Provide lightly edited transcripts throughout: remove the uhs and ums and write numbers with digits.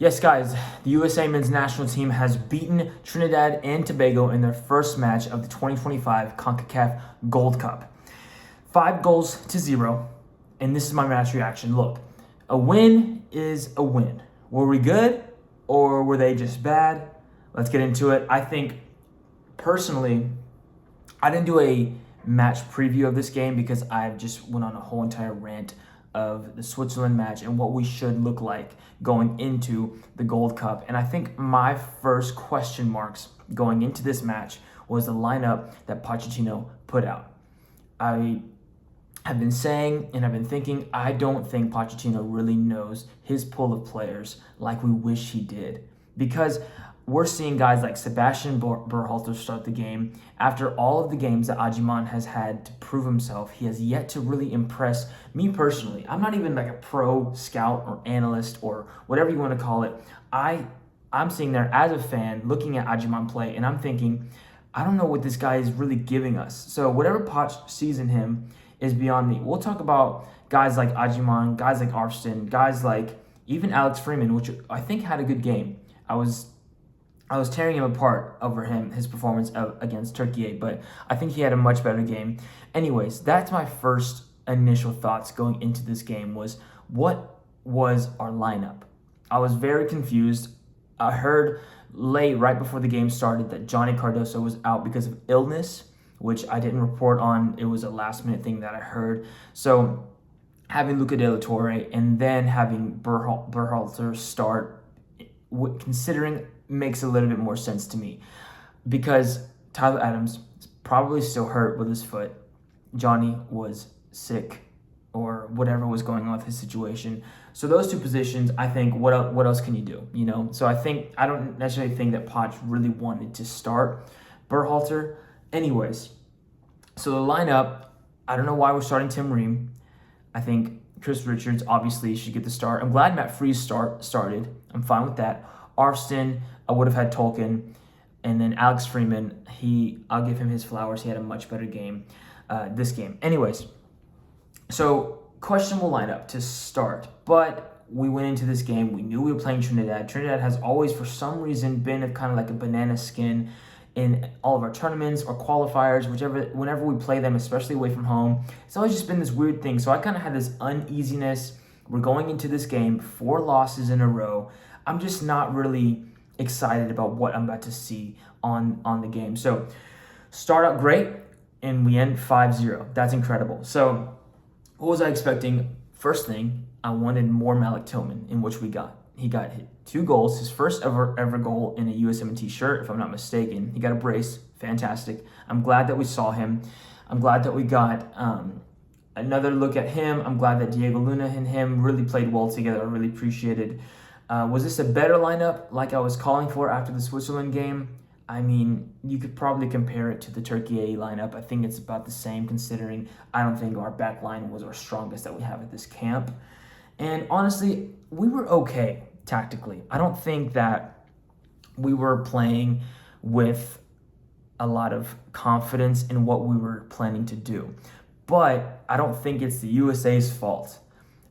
Yes, guys, the USA men's national team has beaten Trinidad and Tobago in their first match of the 2025 CONCACAF Gold Cup. 5-0, and this is my match reaction. Look, a win is a win. Were we good or were they just bad? Let's get into it. I think, personally, I didn't do a match preview of this game because I just went on a whole entire rant of the Switzerland match and what we should look like going into the Gold Cup. And I think my first question marks going into this match was the lineup that Pochettino put out. I have been saying and I've been thinking, I don't think Pochettino really knows his pool of players like we wish he did. Because we're seeing guys like Sebastian Berhalter start the game. After all of the games that Adjiman has had to prove himself, he has yet to really impress me personally. I'm not even like a pro scout or analyst or whatever you want to call it. I'm sitting there as a fan looking at Adjiman play, and I'm thinking, I don't know what this guy is really giving us. So whatever Poch sees in him is beyond me. We'll talk about guys like Adjiman, guys like Arston, guys like even Alex Freeman, which I think had a good game. I was tearing him apart over his performance against Turkey, but I think he had a much better game. Anyways, that's my first initial thoughts going into this game was, what was our lineup? I was very confused. I heard late, right before the game started, that Johnny Cardoso was out because of illness, which I didn't report on. It was a last-minute thing that I heard. So having Luca De La Torre and then having Berhalter start, considering, makes a little bit more sense to me, because Tyler Adams is probably still hurt with his foot. Johnny was sick or whatever was going on with his situation. So those two positions, I think, what else can you do? You know, so I don't necessarily think that Poch really wanted to start Berhalter. Anyways, so the lineup, I don't know why we're starting Tim Ream. I think Chris Richards obviously should get the start. I'm glad Matt Freese started. I'm fine with that. Arston, I would have had Tolkien, and then Alex Freeman, I'll give him his flowers. He had a much better game this game. Anyways, so questionable lineup to start, but we went into this game. We knew we were playing Trinidad. Trinidad has always, for some reason, been kind of like a banana skin in all of our tournaments or qualifiers, whenever we play them, especially away from home. It's always just been this weird thing. So I kind of had this uneasiness. We're going into this game, 4 losses in a row. I'm just not really excited about what I'm about to see on the game. So start out great, and we end 5-0. That's incredible. So what was I expecting? First thing, I wanted more Malik Tillman, in which we got. He got 2 goals, his first ever goal in a USMNT shirt, if I'm not mistaken. He got a brace. Fantastic. I'm glad that we saw him. I'm glad that we got another look at him. I'm glad that Diego Luna and him really played well together. I really appreciated. Was this a better lineup like I was calling for after the Switzerland game? I mean, you could probably compare it to the Turkey A lineup. I think it's about the same, considering I don't think our back line was our strongest that we have at this camp. And honestly, we were okay tactically. I don't think that we were playing with a lot of confidence in what we were planning to do. But I don't think it's the USA's fault,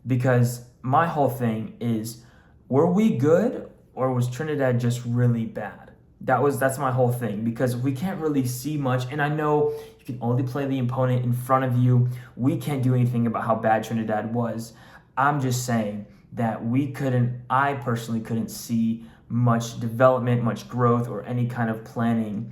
because my whole thing is, were we good or was Trinidad just really bad? That's my whole thing, because we can't really see much, and I know you can only play the opponent in front of you. We can't do anything about how bad Trinidad was. I'm just saying that I personally couldn't see much development, much growth, or any kind of planning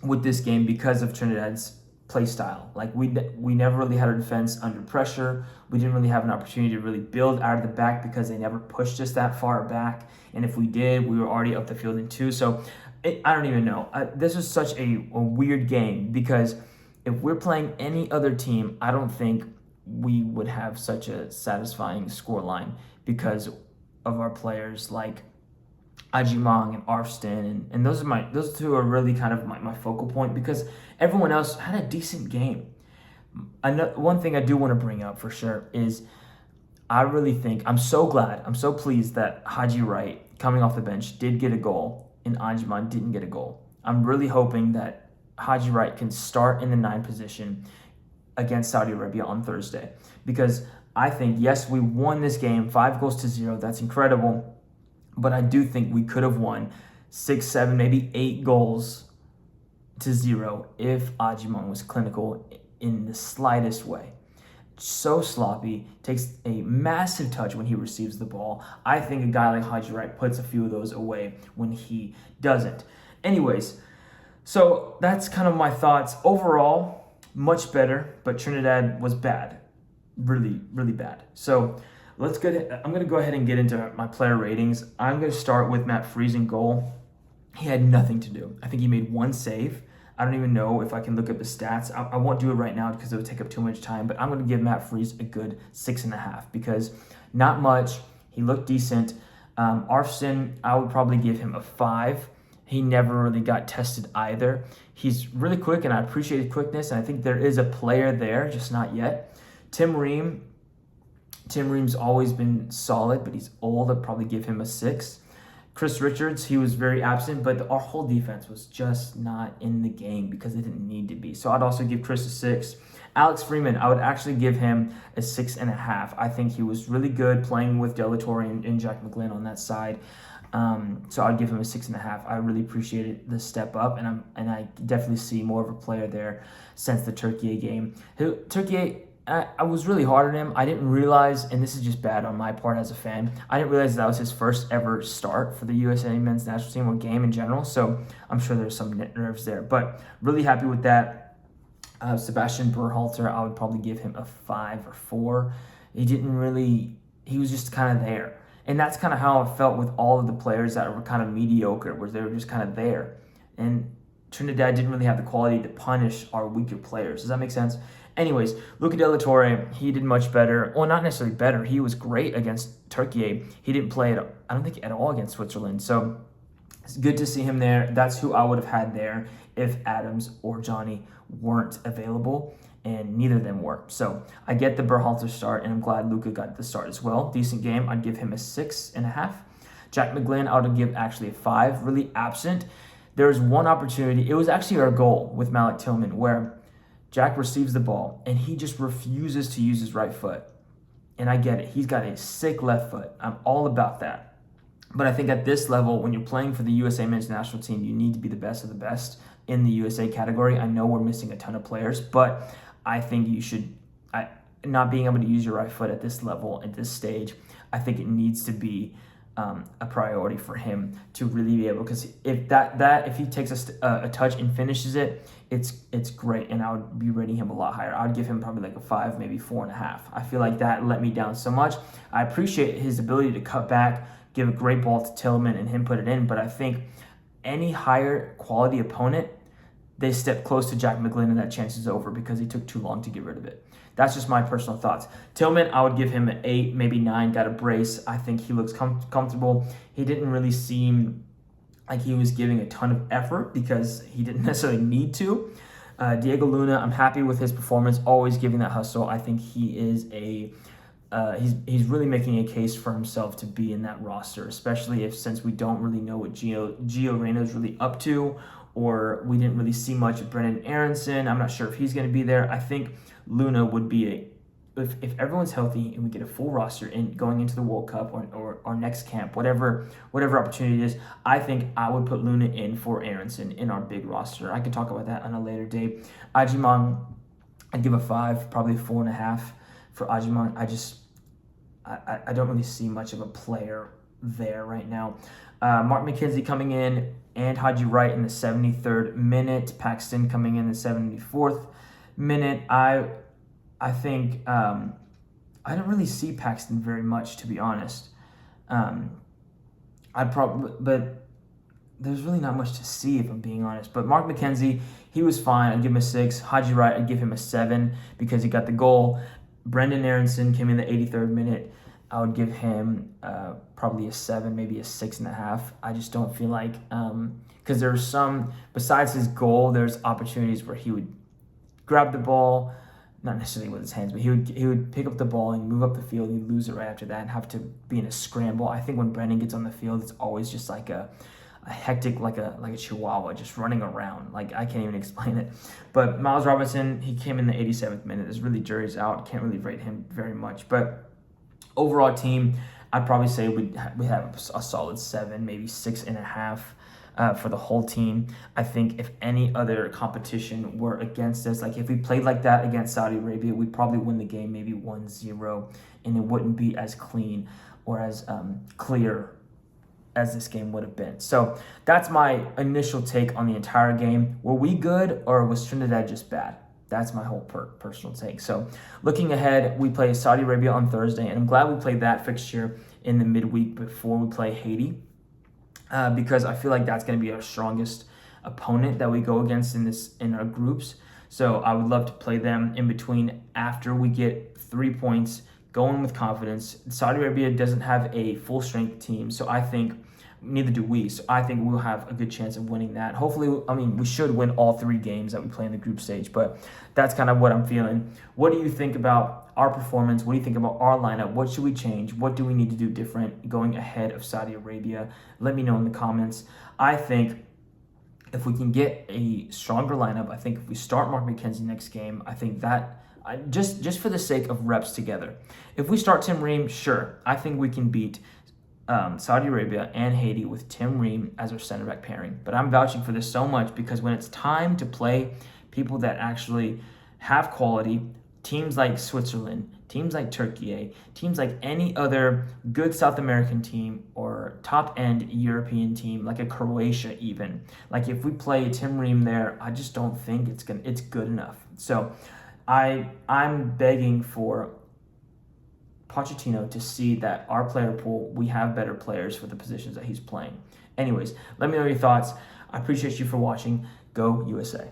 with this game because of Trinidad's play style. Like we never really had our defense under pressure. We didn't really have an opportunity to really build out of the back because they never pushed us that far back. And if we did, we were already up the field in 2. So I don't even know. This was such a weird game, because if we're playing any other team, I don't think we would have such a satisfying scoreline because of our players like Adjiman and Arston, and those two are really kind of my focal point, because everyone else had a decent game. One thing I do want to bring up for sure is, I really think, I'm so pleased that Haji Wright, coming off the bench, did get a goal and Adjiman didn't get a goal. I'm really hoping that Haji Wright can start in the 9 position against Saudi Arabia on Thursday, because I think, yes, we won this game 5-0. That's incredible. But I do think we could have won 6, 7, maybe 8 goals to 0 if Ajimon was clinical in the slightest way. So sloppy, takes a massive touch when he receives the ball. I think a guy like Haji Wright puts a few of those away when he doesn't. Anyways, so that's kind of my thoughts. Overall, much better, but Trinidad was bad. Really, really bad. So I'm going to go ahead and get into my player ratings. I'm going to start with Matt Freese in goal. He had nothing to do. I think he made 1 save. I don't even know if I can look up his stats. I won't do it right now because it would take up too much time, but I'm going to give Matt Freese a good 6.5 because not much. He looked decent. Arfson, I would probably give him a 5. He never really got tested either. He's really quick, and I appreciate his quickness, and I think there is a player there, just not yet. Tim Ream's always been solid, but he's old. I'd probably give him a 6. Chris Richards, he was very absent, but our whole defense was just not in the game because it didn't need to be. So I'd also give Chris a 6. Alex Freeman, I would actually give him a 6.5. I think he was really good playing with Delatorre and Jack McGlynn on that side. So I'd give him a 6.5. I really appreciated the step up, and I definitely see more of a player there since the Turkey game. I was really hard on him. I didn't realize, and this is just bad on my part as a fan, I didn't realize that was his first ever start for the USA men's national team or game in general, so I'm sure there's some nerves there. But really happy with that. Sebastian Berhalter, I would probably give him a 5 or 4. He was just kind of there. And that's kind of how I felt with all of the players that were kind of mediocre, where they were just kind of there. And Trinidad didn't really have the quality to punish our weaker players. Does that make sense? Anyways, Luca Delatorre, he did much better. Well, not necessarily better. He was great against Turkey. He didn't play I don't think at all against Switzerland. So it's good to see him there. That's who I would have had there if Adams or Johnny weren't available, and neither of them were. So I get the Berhalter start, and I'm glad Luca got the start as well. Decent game. I'd give him a 6.5. Jack McGlynn, I would give actually a 5. Really absent. There was one opportunity. It was actually our goal with Malik Tillman where Jack receives the ball, and he just refuses to use his right foot. And I get it. He's got a sick left foot. I'm all about that. But I think at this level, when you're playing for the USA men's national team, you need to be the best of the best in the USA category. I know we're missing a ton of players, but I think you should, not being able to use your right foot at this level, at this stage, I think it needs to be a priority for him to really be able, because if he takes a touch and finishes it, it's great, and I would be rating him a lot higher. I would give him probably like a 5, maybe 4.5. I feel like that let me down so much. I appreciate his ability to cut back, give a great ball to Tillman, and him put it in, but I think any higher quality opponent, they step close to Jack McGlynn and that chance is over because he took too long to get rid of it. That's just my personal thoughts. Tillman, I would give him an 8, maybe 9, got a brace. I think he looks comfortable. He didn't really seem like he was giving a ton of effort because he didn't necessarily need to. Diego Luna, I'm happy with his performance, always giving that hustle. I think he is he's really making a case for himself to be in that roster, especially since we don't really know what Gio Reyna's really up to, or we didn't really see much of Brendan Aronson. I'm not sure if he's going to be there. I think Luna would be if everyone's healthy and we get a full roster going into the World Cup or our next camp, whatever opportunity it is, I think I would put Luna in for Aronson in our big roster. I could talk about that on a later date. Ajimon, I'd give a 5, probably 4.5 for Ajimon. I don't really see much of a player there right now. Mark McKenzie coming in and Haji Wright in the 73rd minute. Paxton coming in the 74th minute. I think I don't really see Paxton very much, to be honest. But there's really not much to see, if I'm being honest. But Mark McKenzie, he was fine. I'd give him a 6. Haji Wright, I'd give him a 7 because he got the goal. Brendan Aronson came in the 83rd minute. I would give him probably a 7, maybe a 6.5. I just don't feel like, because there's some, besides his goal, there's opportunities where he would grab the ball, not necessarily with his hands, but he would pick up the ball and move up the field. He'd lose it right after that and have to be in a scramble. I think when Brendan gets on the field, it's always just like a hectic, like a chihuahua just running around. Like, I can't even explain it. But Miles Robinson, he came in the 87th minute. There's really jury's out. Can't really rate him very much. But overall team, I'd probably say we have a solid 7, maybe 6.5 for the whole team. I think if any other competition were against us, like if we played like that against Saudi Arabia, we'd probably win the game maybe 1-0, and it wouldn't be as clean or as clear as this game would have been. So that's my initial take on the entire game. Were we good, or was Trinidad just bad? That's my whole personal take. So looking ahead, we play Saudi Arabia on Thursday, and I'm glad we played that fixture in the midweek before we play Haiti, because I feel like that's going to be our strongest opponent that we go against in our groups. So I would love to play them in between after we get 3 points, going with confidence. Saudi Arabia doesn't have a full strength team, so I think neither do we. So I think we'll have a good chance of winning that. Hopefully, I mean, we should win all 3 games that we play in the group stage, but that's kind of what I'm feeling. What do you think about our performance? What do you think about our lineup? What should we change? What do we need to do different going ahead of Saudi Arabia? Let me know in the comments. I think if we can get a stronger lineup, I think if we start Mark McKenzie next game, I think that just for the sake of reps together. If we start Tim Ream, sure, I think we can beat Saudi Arabia and Haiti with Tim Ream as our center back pairing. But I'm vouching for this so much because when it's time to play people that actually have quality, teams like Switzerland, teams like Turkey, teams like any other good South American team or top-end European team, like a Croatia even, like if we play Tim Ream there, I just don't think it's good enough. So I'm begging for Pochettino to see that our player pool, we have better players for the positions that he's playing. Anyways, let me know your thoughts. I appreciate you for watching. Go USA.